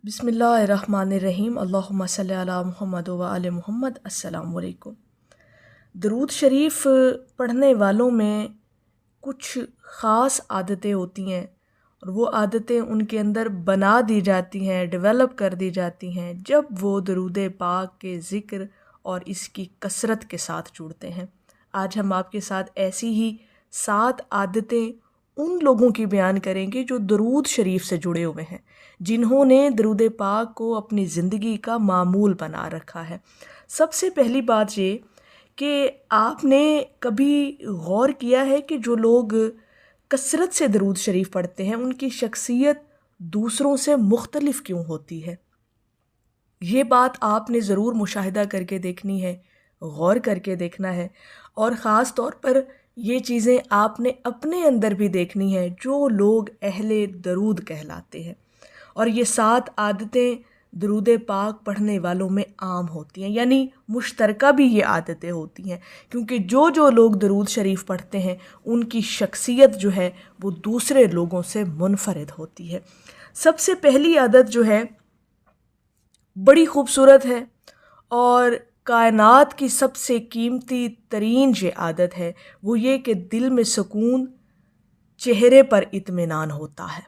بسم اللہ الرحمن الرحیم اللہم صلی علی محمد و آل محمد۔ السلام علیکم۔ درود شریف پڑھنے والوں میں کچھ خاص عادتیں ہوتی ہیں اور وہ عادتیں ان کے اندر بنا دی جاتی ہیں، ڈیولپ کر دی جاتی ہیں جب وہ درود پاک کے ذکر اور اس کی کثرت کے ساتھ جڑتے ہیں۔ آج ہم آپ کے ساتھ ایسی ہی 7 عادتیں ان لوگوں کی بیان کریں گے جو درود شریف سے جڑے ہوئے ہیں، جنہوں نے درود پاک کو اپنی زندگی کا معمول بنا رکھا ہے۔ سب سے پہلی بات یہ کہ آپ نے کبھی غور کیا ہے کہ جو لوگ کثرت سے درود شریف پڑھتے ہیں ان کی شخصیت دوسروں سے مختلف کیوں ہوتی ہے؟ یہ بات آپ نے ضرور مشاہدہ کر کے دیکھنی ہے، غور کر کے دیکھنا ہے، اور خاص طور پر یہ چیزیں آپ نے اپنے اندر بھی دیکھنی ہے جو لوگ اہل درود کہلاتے ہیں۔ اور یہ 7 عادتیں درود پاک پڑھنے والوں میں عام ہوتی ہیں، یعنی مشترکہ بھی یہ عادتیں ہوتی ہیں، کیونکہ جو لوگ درود شریف پڑھتے ہیں ان کی شخصیت جو ہے وہ دوسرے لوگوں سے منفرد ہوتی ہے۔ سب سے پہلی عادت جو ہے بڑی خوبصورت ہے اور کائنات کی سب سے قیمتی ترین یہ عادت ہے، وہ یہ کہ دل میں سکون، چہرے پر اطمینان ہوتا ہے۔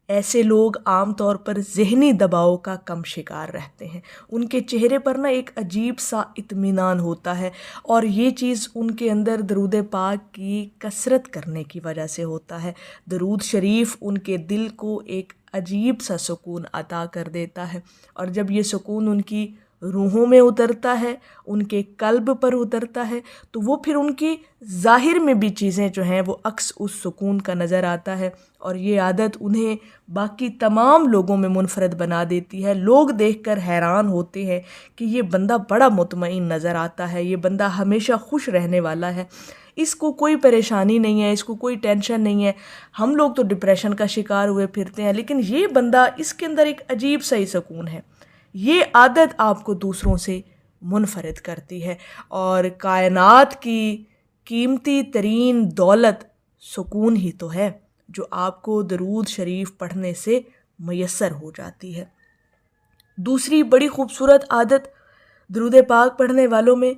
ایسے لوگ عام طور پر ذہنی دباؤ کا کم شکار رہتے ہیں، ان کے چہرے پر ایک عجیب سا اطمینان ہوتا ہے، اور یہ چیز ان کے اندر درود پاک کی کثرت کرنے کی وجہ سے ہوتا ہے۔ درود شریف ان کے دل کو ایک عجیب سا سکون عطا کر دیتا ہے، اور جب یہ سکون ان کی روحوں میں اترتا ہے، ان کے قلب پر اترتا ہے، تو وہ پھر ان کی ظاہر میں بھی چیزیں جو ہیں وہ عکس اس سکون کا نظر آتا ہے، اور یہ عادت انہیں باقی تمام لوگوں میں منفرد بنا دیتی ہے۔ لوگ دیکھ کر حیران ہوتے ہیں کہ یہ بندہ بڑا مطمئن نظر آتا ہے، یہ بندہ ہمیشہ خوش رہنے والا ہے، اس کو کوئی پریشانی نہیں ہے، اس کو کوئی ٹینشن نہیں ہے۔ ہم لوگ تو ڈپریشن کا شکار ہوئے پھرتے ہیں، لیکن یہ بندہ، اس کے اندر ایک عجیب سا ہی سکون ہے۔ یہ عادت آپ کو دوسروں سے منفرد کرتی ہے، اور کائنات کی قیمتی ترین دولت سکون ہی تو ہے جو آپ کو درود شریف پڑھنے سے میسر ہو جاتی ہے۔ دوسری بڑی خوبصورت عادت درود پاک پڑھنے والوں میں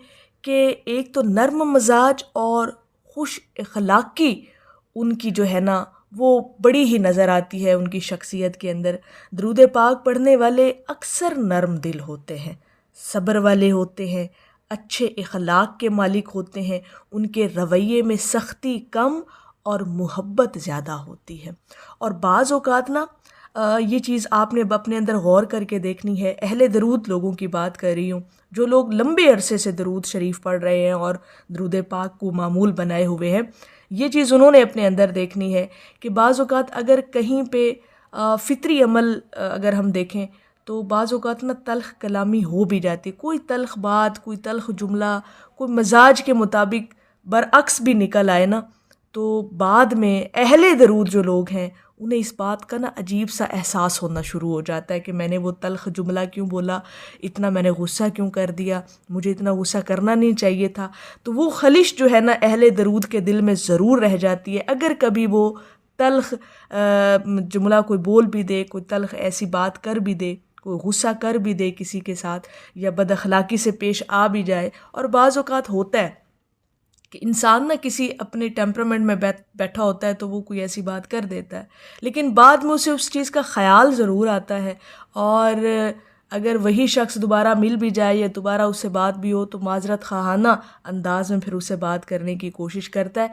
کہ ایک تو نرم مزاج اور خوش اخلاقی ان کی جو ہے نا وہ بڑی ہی نظر آتی ہے ان کی شخصیت کے اندر۔ درود پاک پڑھنے والے اکثر نرم دل ہوتے ہیں، صبر والے ہوتے ہیں، اچھے اخلاق کے مالک ہوتے ہیں، ان کے رویے میں سختی کم اور محبت زیادہ ہوتی ہے۔ اور بعض اوقات یہ چیز آپ نے اپنے اندر غور کر کے دیکھنی ہے۔ اہل درود لوگوں کی بات کر رہی ہوں، جو لوگ لمبے عرصے سے درود شریف پڑھ رہے ہیں اور درود پاک کو معمول بنائے ہوئے ہیں، یہ چیز انہوں نے اپنے اندر دیکھنی ہے کہ بعض اوقات اگر کہیں پہ فطری عمل اگر ہم دیکھیں تو بعض اوقات تلخ کلامی ہو بھی جاتی، کوئی تلخ بات، کوئی تلخ جملہ، کوئی مزاج کے مطابق برعکس بھی نکل آئے تو بعد میں اہل درود جو لوگ ہیں انہیں اس بات کا عجیب سا احساس ہونا شروع ہو جاتا ہے کہ میں نے وہ تلخ جملہ کیوں بولا، اتنا میں نے غصہ کیوں کر دیا، مجھے اتنا غصہ کرنا نہیں چاہیے تھا۔ تو وہ خلش جو ہے اہل درود کے دل میں ضرور رہ جاتی ہے۔ اگر کبھی وہ تلخ جملہ کوئی بول بھی دے، کوئی تلخ ایسی بات کر بھی دے، کوئی غصہ کر بھی دے کسی کے ساتھ، یا بد اخلاقی سے پیش آ بھی جائے، اور بعض اوقات ہوتا ہے کہ انسان کسی اپنے ٹیمپرامنٹ میں بیٹھا ہوتا ہے تو وہ کوئی ایسی بات کر دیتا ہے، لیکن بعد میں اسے اس چیز کا خیال ضرور آتا ہے، اور اگر وہی شخص دوبارہ مل بھی جائے یا دوبارہ اس سے بات بھی ہو تو معذرت خواہانہ انداز میں پھر اس سے بات کرنے کی کوشش کرتا ہے۔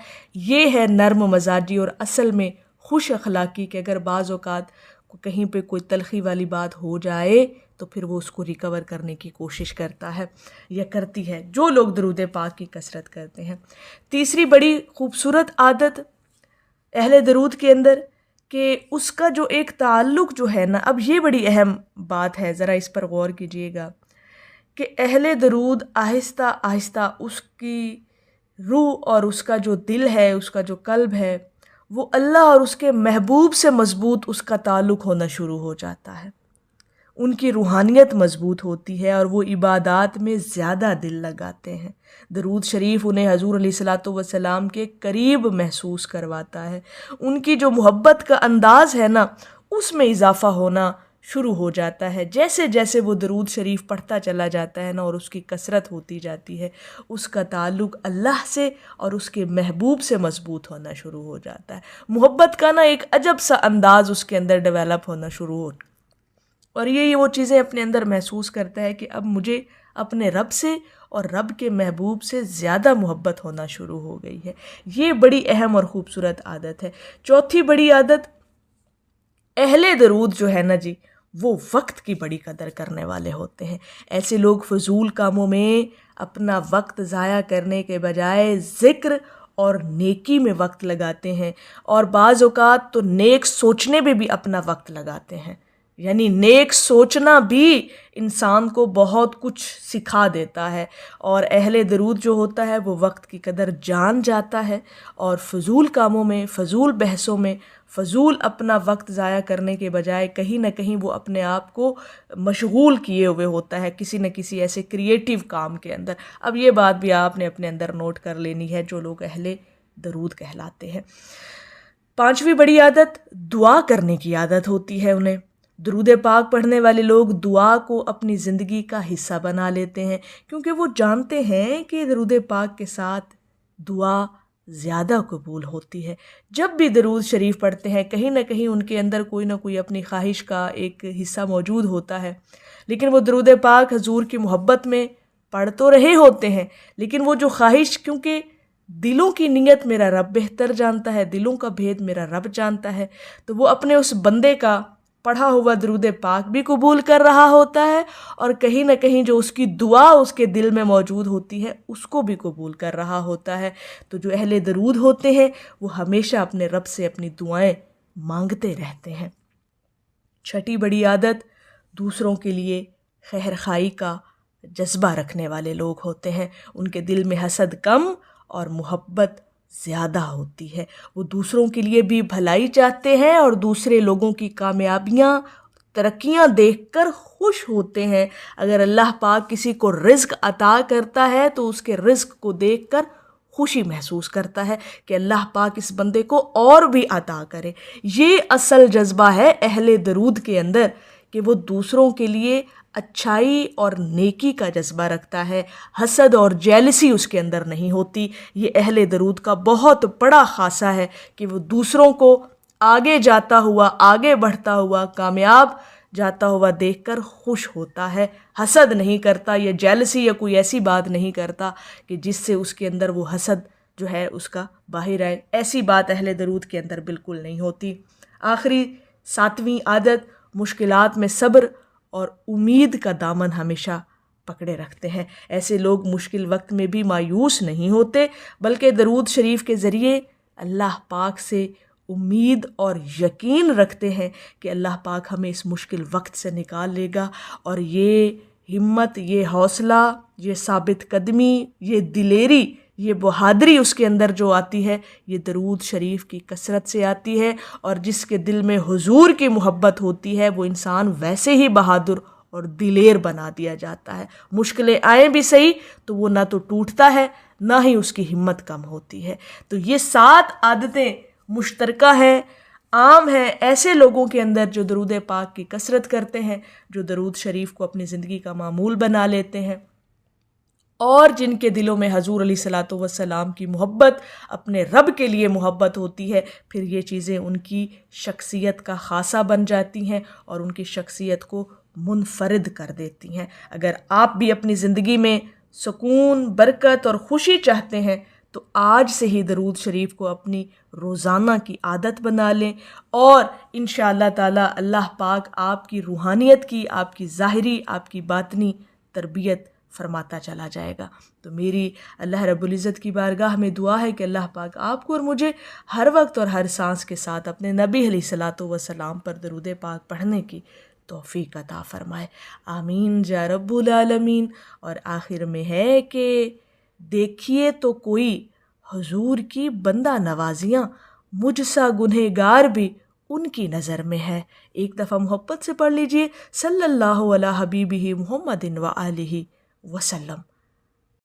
یہ ہے نرم مزاجی اور اصل میں خوش اخلاقی، کہ اگر بعض اوقات کہیں پہ کوئی تلخی والی بات ہو جائے تو پھر وہ اس کو ریکور کرنے کی کوشش کرتا ہے یا کرتی ہے، جو لوگ درود پاک کی کثرت کرتے ہیں۔ تیسری بڑی خوبصورت عادت اہل درود کے اندر کہ اس کا جو ایک تعلق جو ہے اب یہ بڑی اہم بات ہے، ذرا اس پر غور کیجئے گا کہ اہل درود آہستہ آہستہ اس کی روح اور اس کا جو دل ہے، اس کا جو قلب ہے، وہ اللہ اور اس کے محبوب سے مضبوط اس کا تعلق ہونا شروع ہو جاتا ہے۔ ان کی روحانیت مضبوط ہوتی ہے اور وہ عبادات میں زیادہ دل لگاتے ہیں۔ درود شریف انہیں حضور علیہ الصلاۃ والسلام کے قریب محسوس کرواتا ہے۔ ان کی جو محبت کا انداز ہے اس میں اضافہ ہونا شروع ہو جاتا ہے. جیسے جیسے وہ درود شریف پڑھتا چلا جاتا ہے نا اور اس کی کثرت ہوتی جاتی ہے، اس کا تعلق اللہ سے اور اس کے محبوب سے مضبوط ہونا شروع ہو جاتا ہے. محبت کا نا ایک عجب سا انداز اس کے اندر ڈیولپ ہونا شروع ہو، اور یہ وہ چیزیں اپنے اندر محسوس کرتا ہے کہ اب مجھے اپنے رب سے اور رب کے محبوب سے زیادہ محبت ہونا شروع ہو گئی ہے. یہ بڑی اہم اور خوبصورت عادت ہے. چوتھی بڑی عادت، اہل درود جو ہے نا جی، وہ وقت کی بڑی قدر کرنے والے ہوتے ہیں. ایسے لوگ فضول کاموں میں اپنا وقت ضائع کرنے کے بجائے ذکر اور نیکی میں وقت لگاتے ہیں، اور بعض اوقات تو نیک سوچنے میں بھی اپنا وقت لگاتے ہیں. یعنی نیک سوچنا بھی انسان کو بہت کچھ سکھا دیتا ہے، اور اہل درود جو ہوتا ہے وہ وقت کی قدر جان جاتا ہے، اور فضول کاموں میں، فضول بحثوں میں، فضول اپنا وقت ضائع کرنے کے بجائے کہیں نہ کہیں وہ اپنے آپ کو مشغول کیے ہوئے ہوتا ہے کسی نہ کسی ایسے کریٹیو کام کے اندر. اب یہ بات بھی آپ نے اپنے اندر نوٹ کر لینی ہے جو لوگ اہل درود کہلاتے ہیں. پانچویں بڑی عادت، دعا کرنے کی عادت ہوتی ہے انہیں. درود پاک پڑھنے والے لوگ دعا کو اپنی زندگی کا حصہ بنا لیتے ہیں، کیونکہ وہ جانتے ہیں کہ درود پاک کے ساتھ دعا زیادہ قبول ہوتی ہے. جب بھی درود شریف پڑھتے ہیں کہیں نہ کہیں ان کے اندر کوئی نہ کوئی اپنی خواہش کا ایک حصہ موجود ہوتا ہے، لیکن وہ درود پاک حضور کی محبت میں پڑھ تو رہے ہوتے ہیں، لیکن وہ جو خواہش، کیونکہ دلوں کی نیت میرا رب بہتر جانتا ہے، دلوں کا بھید میرا رب جانتا ہے، تو وہ اپنے اس بندے کا پڑھا ہوا درود پاک بھی قبول کر رہا ہوتا ہے، اور کہیں نہ کہیں جو اس کی دعا اس کے دل میں موجود ہوتی ہے اس کو بھی قبول کر رہا ہوتا ہے. تو جو اہل درود ہوتے ہیں وہ ہمیشہ اپنے رب سے اپنی دعائیں مانگتے رہتے ہیں. چھٹی بڑی عادت، دوسروں کے لیے خیر خواہی کا جذبہ رکھنے والے لوگ ہوتے ہیں. ان کے دل میں حسد کم اور محبت زیادہ ہوتی ہے. وہ دوسروں کے لیے بھی بھلائی چاہتے ہیں اور دوسرے لوگوں کی کامیابیاں، ترقیاں دیکھ کر خوش ہوتے ہیں. اگر اللہ پاک کسی کو رزق عطا کرتا ہے تو اس کے رزق کو دیکھ کر خوشی محسوس کرتا ہے کہ اللہ پاک اس بندے کو اور بھی عطا کرے. یہ اصل جذبہ ہے اہل درود کے اندر کہ وہ دوسروں کے لیے اچھائی اور نیکی کا جذبہ رکھتا ہے. حسد اور جیلسی اس کے اندر نہیں ہوتی. یہ اہل درود کا بہت بڑا خاصہ ہے کہ وہ دوسروں کو آگے جاتا ہوا، آگے بڑھتا ہوا، کامیاب جاتا ہوا دیکھ کر خوش ہوتا ہے. حسد نہیں کرتا، یا جیلسی یا کوئی ایسی بات نہیں کرتا کہ جس سے اس کے اندر وہ حسد جو ہے اس کا باہر آئے. ایسی بات اہل درود کے اندر بالکل نہیں ہوتی. آخری ساتویں عادت، مشکلات میں صبر اور امید کا دامن ہمیشہ پکڑے رکھتے ہیں. ایسے لوگ مشکل وقت میں بھی مایوس نہیں ہوتے، بلکہ درود شریف کے ذریعے اللہ پاک سے امید اور یقین رکھتے ہیں کہ اللہ پاک ہمیں اس مشکل وقت سے نکال لے گا. اور یہ ہمت، یہ حوصلہ، یہ ثابت قدمی، یہ دلیری، یہ بہادری اس کے اندر جو آتی ہے یہ درود شریف کی کثرت سے آتی ہے. اور جس کے دل میں حضور کی محبت ہوتی ہے وہ انسان ویسے ہی بہادر اور دلیر بنا دیا جاتا ہے. مشکلیں آئیں بھی صحیح تو وہ نہ تو ٹوٹتا ہے نہ ہی اس کی ہمت کم ہوتی ہے. تو یہ 7 عادتیں مشترکہ ہیں، عام ہیں ایسے لوگوں کے اندر جو درود پاک کی کثرت کرتے ہیں، جو درود شریف کو اپنی زندگی کا معمول بنا لیتے ہیں، اور جن کے دلوں میں حضور علیہ الصلاۃ والسلام کی محبت، اپنے رب کے لیے محبت ہوتی ہے. پھر یہ چیزیں ان کی شخصیت کا خاصہ بن جاتی ہیں اور ان کی شخصیت کو منفرد کر دیتی ہیں. اگر آپ بھی اپنی زندگی میں سکون، برکت اور خوشی چاہتے ہیں تو آج سے ہی درود شریف کو اپنی روزانہ کی عادت بنا لیں، اور انشاءاللہ تعالی اللہ پاک آپ کی روحانیت کی، آپ کی ظاہری، آپ کی باطنی تربیت فرماتا چلا جائے گا. تو میری اللہ رب العزت کی بارگاہ میں دعا ہے کہ اللہ پاک آپ کو اور مجھے ہر وقت اور ہر سانس کے ساتھ اپنے نبی علیہ الصلاۃ والسلام پر درود پاک پڑھنے کی توفیق عطا فرمائے. آمین یا رب العالمین. اور آخر میں ہے کہ دیکھیے تو کوئی حضور کی بندہ نوازیاں، مجھ سا گنہگار بھی ان کی نظر میں ہے. ایک دفعہ محبت سے پڑھ لیجئے، صلی اللہ علی حبیبہ محمد و آلہ وسلم.